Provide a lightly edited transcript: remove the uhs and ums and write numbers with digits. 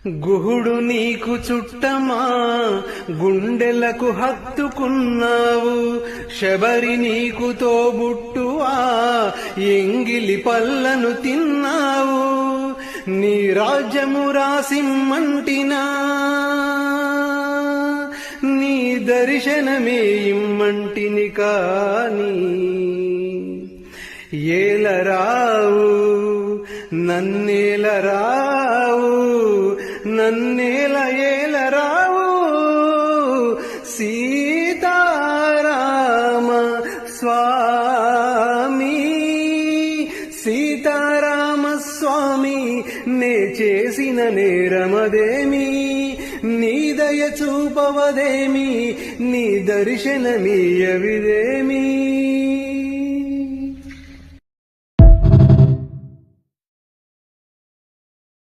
గుహుడు నీకు చుట్టమా, గుండెలకు హత్తుకున్నావు. శబరి నీకు తోబుట్టువా, ఎంగిలి పల్లను తిన్నావు. నీ రాజ్యము రాసిమ్మంటినా, నీ దర్శనమే ఇమ్మంటిని కాని ఏలరావు నన్నేలరావు, నన్నేల ఏలరావు. సీతారామ స్వామి, సీతారామ స్వామి, నే చేసిన నేరమదేమి, నీ దయ చూపవదేమి, నీ దర్శనమీయవిదేమి.